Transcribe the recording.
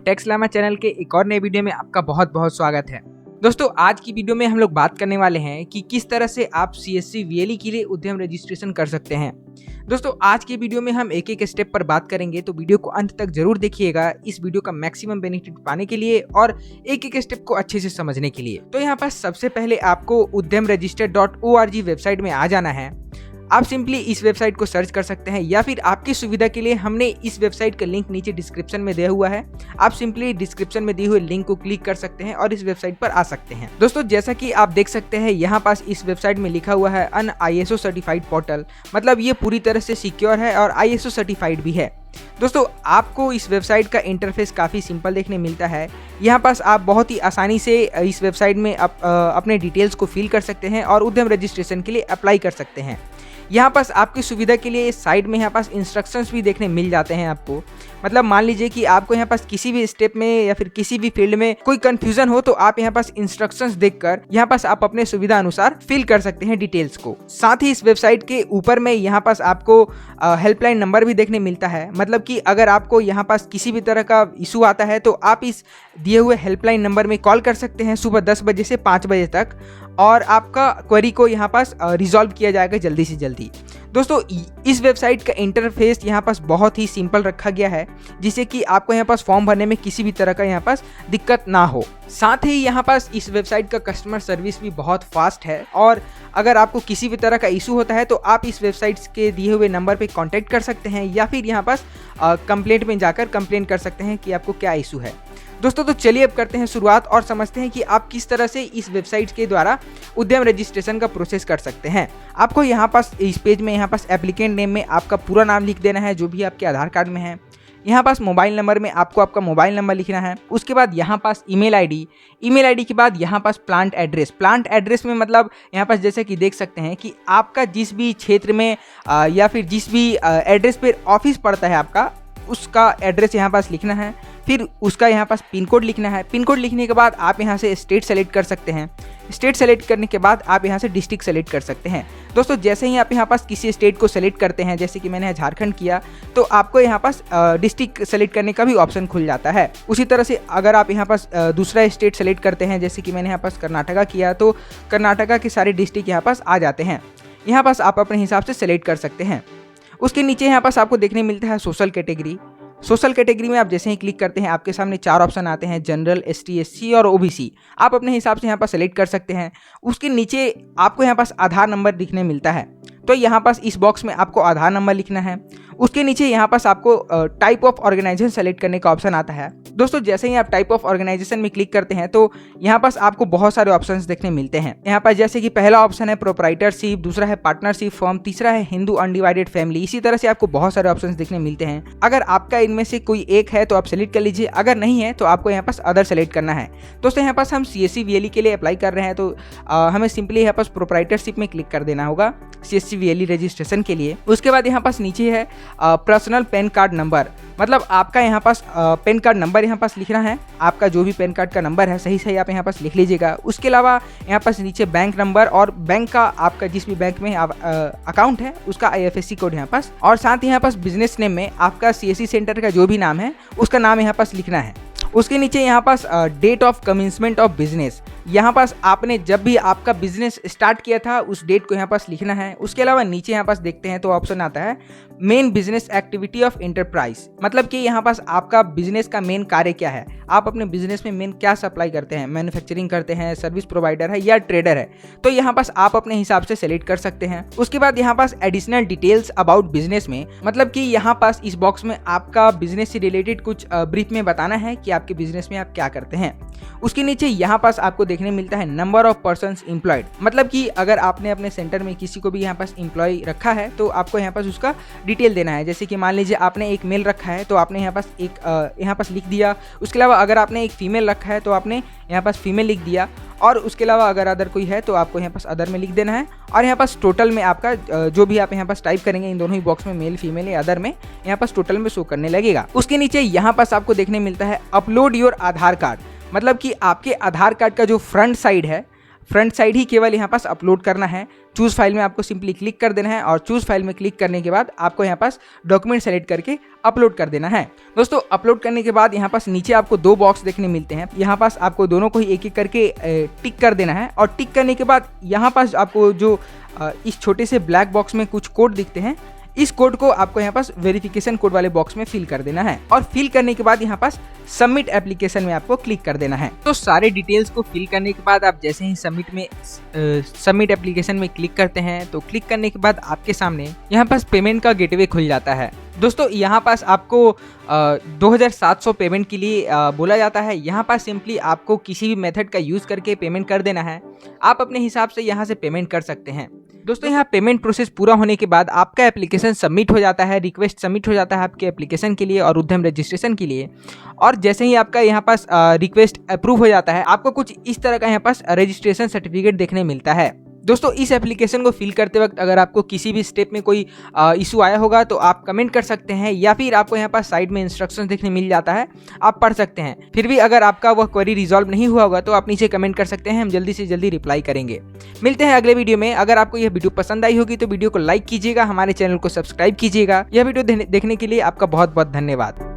Tax Lama channel के एक और नए वीडियो में आपका बहुत बहुत स्वागत है। दोस्तों, आज की वीडियो में हम लोग बात करने वाले हैं कि किस तरह से आप CSC VLE के लिए उद्यम रजिस्ट्रेशन कर सकते हैं। दोस्तों, आज की वीडियो में हम एक एक स्टेप पर बात करेंगे, तो वीडियो को अंत तक जरूर देखिएगा इस वीडियो का मैक्सिमम बेनिफिट पाने के लिए और एक एक स्टेप को अच्छे से समझने के लिए। तो यहाँ पर सबसे पहले आपको udyamregister.org वेबसाइट में आ जाना है। आप सिंपली इस वेबसाइट को सर्च कर सकते हैं या फिर आपकी सुविधा के लिए हमने इस वेबसाइट का लिंक नीचे डिस्क्रिप्शन में दिया हुआ है। आप सिंपली डिस्क्रिप्शन में दिए हुए लिंक को क्लिक कर सकते हैं और इस वेबसाइट पर आ सकते हैं। दोस्तों, जैसा कि आप देख सकते हैं यहाँ पास इस वेबसाइट में लिखा हुआ है अन ISO सर्टिफाइड पोर्टल, मतलब ये पूरी तरह से सिक्योर है और ISO सर्टिफाइड भी है। दोस्तों, आपको इस वेबसाइट का इंटरफेस काफ़ी सिंपल देखने मिलता है। यहाँ पास आप बहुत ही आसानी से इस वेबसाइट में अपने डिटेल्स को फिल कर सकते हैं और उद्यम रजिस्ट्रेशन के लिए अप्लाई कर सकते हैं। यहाँ पास आपकी सुविधा के लिए साइड में यहाँ पास इंस्ट्रक्शंस भी देखने मिल जाते हैं आपको। मतलब मान लीजिए कि आपको यहाँ पास किसी भी स्टेप में या फिर किसी भी फील्ड में कोई कंफ्यूजन हो तो आप यहाँ पास इंस्ट्रक्शंस देखकर यहाँ पास आप अपने सुविधा अनुसार फिल कर सकते हैं डिटेल्स को। साथ ही इस वेबसाइट के ऊपर में यहाँ पास आपको हेल्पलाइन नंबर भी देखने मिलता है। मतलब कि अगर आपको यहाँ पास किसी भी तरह का इशू आता है तो आप इस दिए हुए हेल्पलाइन नंबर में कॉल कर सकते हैं सुबह 10 बजे से 5 बजे तक और आपका क्वेरी को यहाँ पास रिजॉल्व किया जाएगा जल्दी से जल्दी। दोस्तों, इस वेबसाइट का इंटरफेस यहाँ पास बहुत ही सिंपल रखा गया है जिससे कि आपको यहाँ पास फॉर्म भरने में किसी भी तरह का यहाँ पास दिक्कत ना हो। साथ ही यहाँ पास इस वेबसाइट का कस्टमर सर्विस भी बहुत फास्ट है और अगर आपको किसी भी तरह का इशू होता है तो आप इस वेबसाइट के दिए हुए नंबर पे कांटेक्ट कर सकते हैं या फिर यहाँ पास कंप्लेंट में जाकर कंप्लेंट कर सकते हैं कि आपको क्या इशू है। दोस्तों, तो चलिए अब करते हैं शुरुआत और समझते हैं कि आप किस तरह से इस वेबसाइट के द्वारा उद्यम रजिस्ट्रेशन का प्रोसेस कर सकते हैं। आपको यहाँ पास इस पेज में यहाँ पास एप्लीकेंट नेम में आपका पूरा नाम लिख देना है जो भी आपके आधार कार्ड में है। यहाँ पास मोबाइल नंबर में आपको आपका मोबाइल नंबर लिखना है। उसके बाद यहाँ पास ईमेल आईडी के बाद यहाँ पास प्लांट एड्रेस में मतलब यहाँ पास जैसे कि देख सकते हैं कि आपका जिस भी क्षेत्र में या फिर जिस भी एड्रेस पे ऑफिस पड़ता है आपका, उसका एड्रेस यहाँ पास लिखना है। फिर उसका यहाँ पास पिन कोड लिखना है। पिन कोड लिखने के बाद आप यहाँ से स्टेट सेलेक्ट कर सकते हैं। स्टेट सेलेक्ट करने के बाद आप यहाँ से डिस्ट्रिक्ट सेलेक्ट कर सकते हैं। दोस्तों, जैसे ही आप यहाँ पास किसी स्टेट को सेलेक्ट करते हैं, जैसे कि मैंने झारखंड किया, तो आपको यहाँ पास डिस्ट्रिक्ट सेलेक्ट करने का भी ऑप्शन खुल जाता है। उसी तरह से अगर आप यहाँ पास दूसरा स्टेट सेलेक्ट करते हैं, जैसे कि मैंने यहाँ पास कर्नाटका किया, तो कर्नाटका के सारे डिस्ट्रिक्ट यहाँ पास आ जाते हैं। यहाँ पास आप अपने हिसाब से सेलेक्ट कर सकते हैं। उसके नीचे यहाँ पास आपको देखने मिलता है सोशल कैटेगरी में आप जैसे ही क्लिक करते हैं आपके सामने 4 ऑप्शन आते हैं, जनरल, ST SC और OBC। आप अपने हिसाब से यहाँ पर सेलेक्ट कर सकते हैं। उसके नीचे आपको यहाँ पास आधार नंबर दिखने मिलता है, तो यहाँ पास इस बॉक्स में आपको आधार नंबर लिखना है। उसके नीचे यहाँ पास आपको टाइप ऑफ ऑर्गेनाइजेशन सेलेक्ट करने का ऑप्शन आता है। दोस्तों, जैसे ही आप टाइप ऑफ ऑर्गेनाइजेशन में क्लिक करते हैं तो यहाँ पास आपको बहुत सारे ऑप्शंस देखने मिलते हैं। यहाँ पास जैसे कि पहला ऑप्शन है प्रोप्राइटरशिप, दूसरा है पार्टनरशिप फॉर्म, तीसरा है हिंदू अनडिवाइडेड फैमिली। इसी तरह से आपको बहुत सारे ऑप्शंस देखने मिलते हैं। अगर आपका इनमें से कोई एक है तो आप सेलेक्ट कर लीजिए, अगर नहीं है तो आपको यहाँ पास अदर सेलेक्ट करना है। दोस्तों, यहाँ पास हम CSC VLE के लिए अप्लाई कर रहे हैं तो हमें सिंपली यहाँ पास प्रोप्राइटरशिप में क्लिक कर देना होगा CSC VLE रजिस्ट्रेशन के लिए। उसके बाद यहाँ पास नीचे है पर्सनल पैन कार्ड नंबर, मतलब आपका यहाँ पास पैन कार्ड नंबर यहाँ पास लिखना है। आपका जो भी पैन कार्ड का नंबर है सही आप यहाँ पास लिख लीजिएगा। उसके अलावा यहाँ पास नीचे बैंक नंबर और बैंक का आपका जिस भी बैंक में अकाउंट है उसका IFSC कोड यहाँ पास, और साथ ही यहाँ पास बिजनेस नेम में आपका CSC सेंटर का जो भी नाम है उसका नाम यहाँ पास लिखना है। उसके नीचे यहाँ पास date of commencement of business, यहाँ पास आपने जब भी आपका बिजनेस स्टार्ट किया था उस डेट को यहाँ पास लिखना है। उसके अलावा नीचे यहाँ पास देखते हैं तो ऑप्शन आता है main business activity of enterprise, मतलब कि यहाँ पास आपका बिजनेस का मेन कार्य क्या है, आप अपने बिजनेस में मेन क्या सप्लाई करते हैं, मैन्युफैक्चरिंग करते हैं, सर्विस प्रोवाइडर है या ट्रेडर है, तो यहाँ पास आप अपने हिसाब से सेलेक्ट कर सकते हैं। उसके बाद यहाँ पास एडिशनल डिटेल्स अबाउट बिजनेस में, मतलब कि यहाँ पास इस बॉक्स में आपका बिजनेस से रिलेटेड कुछ ब्रीफ में बताना है कि आपके बिजनेस में आप क्या करते हैं। उसके नीचे यहाँ पास आपको देखने मिलता है नंबर ऑफ पर्सन्स एम्प्लॉयड, मतलब कि अगर आपने अपने सेंटर में किसी को भी यहाँ पास एम्प्लॉय रखा है तो आपको यहाँ पास उसका डिटेल देना है। जैसे कि मान लीजिए आपने एक मेल रखा है तो आपने यहाँ पास यहाँ पास लिख दिया। उसके अलावा अगर आपने एक फीमेल रखा है तो आपने यहाँ पास फीमेल लिख दिया, और उसके अलावा अगर अदर कोई है तो आपको यहाँ पास अदर में लिख देना है। और यहाँ पास टोटल में आपका जो भी आप यहाँ पास टाइप करेंगे इन दोनों ही बॉक्स में, मेल फीमेल या अदर में, यहाँ पास टोटल में शो करने लगेगा। उसके नीचे यहाँ पास आपको देखने मिलता है अपलोड योर आधार कार्ड, मतलब कि आपके आधार कार्ड का जो फ्रंट साइड है फ्रंट साइड ही केवल यहाँ पास अपलोड करना है। चूज़ फाइल में आपको सिंपली क्लिक कर देना है और चूज़ फाइल में क्लिक करने के बाद आपको यहाँ पास डॉक्यूमेंट सेलेक्ट करके अपलोड कर देना है। दोस्तों अपलोड करने के बाद यहाँ पास नीचे आपको 2 बॉक्स देखने मिलते हैं। यहाँ पास आपको दोनों को ही एक एक करके टिक कर देना है और टिक करने के बाद यहाँ पास आपको जो इस छोटे से ब्लैक बॉक्स में कुछ कोड दिखते हैं, इस कोड को आपको यहाँ पास वेरिफिकेशन कोड वाले बॉक्स में फिल कर देना है और फिल करने के बाद यहाँ पास सबमिट एप्लीकेशन में आपको क्लिक कर देना है। तो सारे डिटेल्स को फिल करने के बाद आप जैसे ही सबमिट एप्लीकेशन में क्लिक करते हैं तो क्लिक करने के बाद आपके सामने यहाँ पास पेमेंट का गेटवे खुल जाता है। दोस्तों यहाँ पास आपको 2700 पेमेंट के लिए बोला जाता है। यहाँ पास सिंपली आपको किसी भी मेथड का यूज़ करके पेमेंट कर देना है। आप अपने हिसाब से यहाँ से पेमेंट कर सकते हैं। दोस्तों यहाँ पेमेंट प्रोसेस पूरा होने के बाद आपका एप्लीकेशन सबमिट हो जाता है, रिक्वेस्ट सबमिट हो जाता है आपके एप्लीकेशन के लिए और उद्यम रजिस्ट्रेशन के लिए। और जैसे ही आपका यहाँ पास रिक्वेस्ट अप्रूव हो जाता है, आपको कुछ इस तरह का यहाँ पास रजिस्ट्रेशन सर्टिफिकेट देखने मिलता है। दोस्तों इस एप्लीकेशन को फिल करते वक्त अगर आपको किसी भी स्टेप में कोई इशू आया होगा तो आप कमेंट कर सकते हैं या फिर आपको यहाँ पर साइड में इंस्ट्रक्शंस देखने मिल जाता है, आप पढ़ सकते हैं। फिर भी अगर आपका वह क्वेरी रिजॉल्व नहीं हुआ होगा तो आप नीचे कमेंट कर सकते हैं, हम जल्दी से जल्दी रिप्लाई करेंगे। मिलते हैं अगले वीडियो में। अगर आपको यह वीडियो पसंद आई होगी तो वीडियो को लाइक कीजिएगा, हमारे चैनल को सब्सक्राइब कीजिएगा। यह वीडियो देखने के लिए आपका बहुत बहुत धन्यवाद।